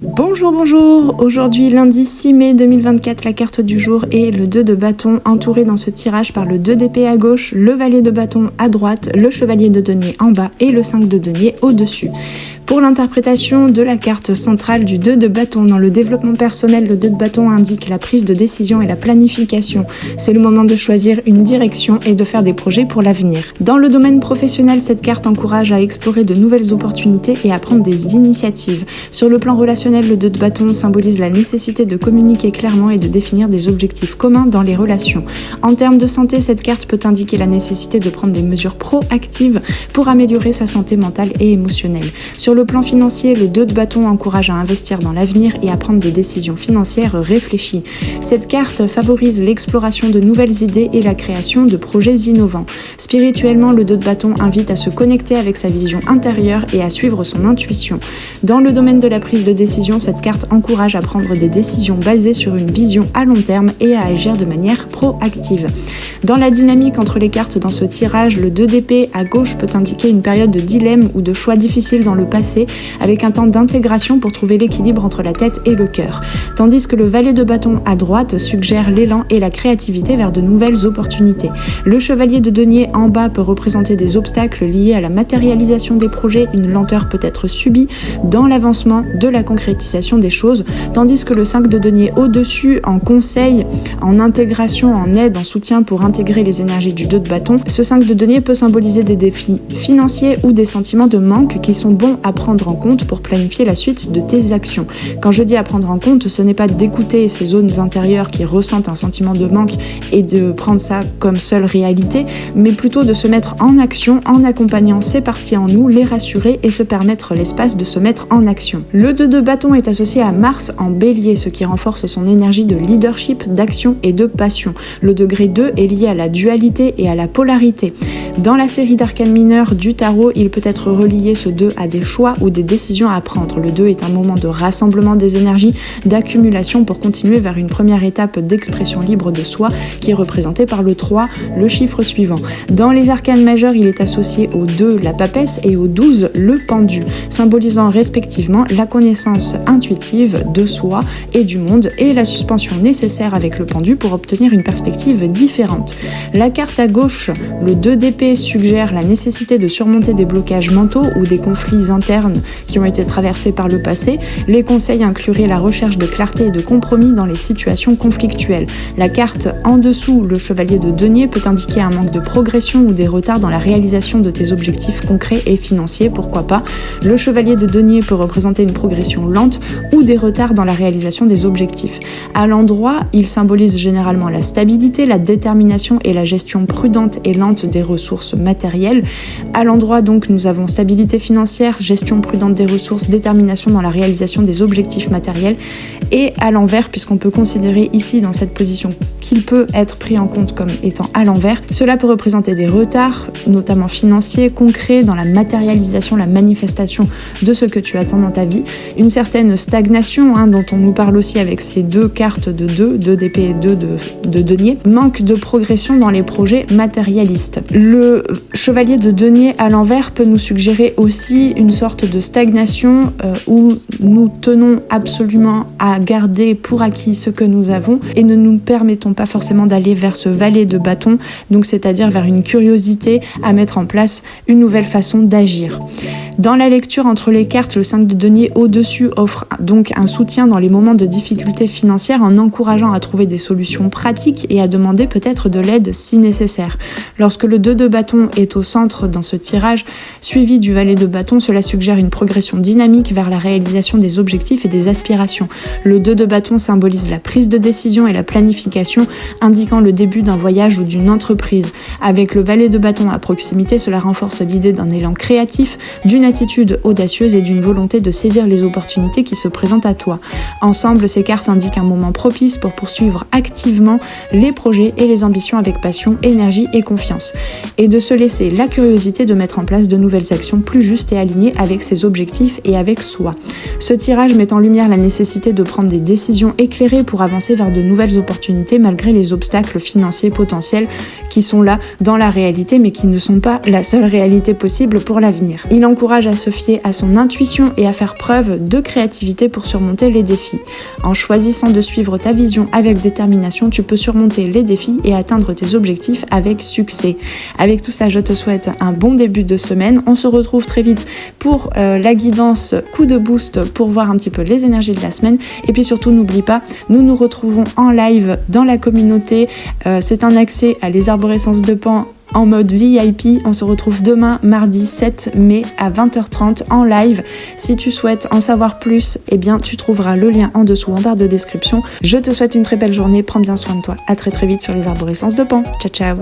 Bonjour, aujourd'hui lundi 6 mai 2024, la carte du jour est le 2 de bâton entouré dans ce tirage par le 2 d'épée à gauche, le valet de bâton à droite, le chevalier de denier en bas et le 5 de denier au-dessus. Pour l'interprétation de la carte centrale du 2 de bâton, dans le développement personnel, le 2 de bâton indique la prise de décision et la planification. C'est le moment de choisir une direction et de faire des projets pour l'avenir. Dans le domaine professionnel, cette carte encourage à explorer de nouvelles opportunités et à prendre des initiatives. Sur le plan relationnel, le 2 de bâton symbolise la nécessité de communiquer clairement et de définir des objectifs communs dans les relations. En termes de santé, cette carte peut indiquer la nécessité de prendre des mesures proactives pour améliorer sa santé mentale et émotionnelle. Sur le plan financier, le 2 de bâton encourage à investir dans l'avenir et à prendre des décisions financières réfléchies. Cette carte favorise l'exploration de nouvelles idées et la création de projets innovants. Spirituellement, le 2 de bâton invite à se connecter avec sa vision intérieure et à suivre son intuition. Dans le domaine de la prise de décision, cette carte encourage à prendre des décisions basées sur une vision à long terme et à agir de manière proactive. Dans la dynamique entre les cartes dans ce tirage, le 2 d'épée à gauche peut indiquer une période de dilemme ou de choix difficiles dans le passé, avec un temps d'intégration pour trouver l'équilibre entre la tête et le cœur. Tandis que le valet de bâton à droite suggère l'élan et la créativité vers de nouvelles opportunités. Le chevalier de denier en bas peut représenter des obstacles liés à la matérialisation des projets, une lenteur peut être subie dans l'avancement de la concrétisation des choses, tandis que le 5 de denier au-dessus, en conseil, en intégration, en aide, en soutien pour intégrer les énergies du 2 de bâton, ce 5 de denier peut symboliser des défis financiers ou des sentiments de manque qui sont bons à prendre en compte pour planifier la suite de tes actions. Quand je dis à prendre en compte, ce n'est pas d'écouter ces zones intérieures qui ressentent un sentiment de manque et de prendre ça comme seule réalité, mais plutôt de se mettre en action en accompagnant ces parties en nous, les rassurer et se permettre l'espace de se mettre en action. Le 2 de bâton est associé à Mars en bélier, ce qui renforce son énergie de leadership, d'action et de passion. Le degré 2 est lié à la dualité et à la polarité. Dans la série d'arcanes mineurs du tarot, il peut être relié ce 2 à des choix ou des décisions à prendre. Le 2 est un moment de rassemblement des énergies, d'accumulation pour continuer vers une première étape d'expression libre de soi qui est représentée par le 3, le chiffre suivant. Dans les arcanes majeures, il est associé au 2, la papesse, et au 12, le pendu, symbolisant respectivement la connaissance intuitive de soi et du monde et la suspension nécessaire avec le pendu pour obtenir une perspective différente. La carte à gauche, le 2 d'épée, suggère la nécessité de surmonter des blocages mentaux ou des conflits internes qui ont été traversés par le passé. Les conseils incluraient la recherche de clarté et de compromis dans les situations conflictuelles. La carte en dessous, le chevalier de denier, peut indiquer un manque de progression ou des retards dans la réalisation de tes objectifs concrets et financiers, pourquoi pas. Le chevalier de denier peut représenter une progression lente ou des retards dans la réalisation des objectifs. À l'endroit, il symbolise généralement la stabilité, la détermination et la gestion prudente et lente des ressources matérielles. À l'endroit, donc, nous avons stabilité financière, gestion prudente des ressources, détermination dans la réalisation des objectifs matériels. Et à l'envers, puisqu'on peut considérer ici dans cette position qu'il peut être pris en compte comme étant à l'envers, cela peut représenter des retards, notamment financiers, concrets dans la matérialisation, la manifestation de ce que tu attends dans ta vie, une certaine stagnation dont on nous parle aussi avec ces deux cartes de 2 d'épée et 2 de denier, manque de progression dans les projets matérialistes. Le chevalier de denier à l'envers peut nous suggérer aussi une sorte de stagnation où nous tenons absolument à garder pour acquis ce que nous avons et ne nous permettons pas forcément d'aller vers ce valet de bâton, donc c'est-à-dire vers une curiosité à mettre en place une nouvelle façon d'agir. Dans la lecture entre les cartes, le 5 de denier au-dessus offre donc un soutien dans les moments de difficultés financières en encourageant à trouver des solutions pratiques et à demander peut-être de l'aide si nécessaire. Lorsque le 2 de bâton est au centre dans ce tirage, suivi du valet de bâton, cela suggère une progression dynamique vers la réalisation des objectifs et des aspirations. Le 2 de bâton symbolise la prise de décision et la planification, indiquant le début d'un voyage ou d'une entreprise. Avec le valet de bâton à proximité, cela renforce l'idée d'un élan créatif, d'une attitude audacieuse et d'une volonté de saisir les opportunités qui se présentent à toi. Ensemble, ces cartes indiquent un moment propice pour poursuivre activement les projets et les ambitions avec passion, énergie et confiance, et de se laisser la curiosité de mettre en place de nouvelles actions plus justes et alignées avec ses objectifs et avec soi. Ce tirage met en lumière la nécessité de prendre des décisions éclairées pour avancer vers de nouvelles opportunités malgré les obstacles financiers potentiels qui sont là dans la réalité mais qui ne sont pas la seule réalité possible pour l'avenir. Il encourage à se fier à son intuition et à faire preuve de créativité créativité pour surmonter les défis. En choisissant de suivre ta vision avec détermination, tu peux surmonter les défis et atteindre tes objectifs avec succès. Avec tout ça, je te souhaite un bon début de semaine. On se retrouve très vite pour la guidance coup de boost pour voir un petit peu les énergies de la semaine. Et puis surtout, n'oublie pas, nous nous retrouvons en live dans la communauté. C'est un accès à les arborescences de Pan en mode VIP. On se retrouve demain, mardi 7 mai à 20h30 en live. Si tu souhaites en savoir plus, eh bien tu trouveras le lien en dessous en barre de description. Je te souhaite une très belle journée, prends bien soin de toi. À très très vite sur les arborescences de Pan. Ciao ciao.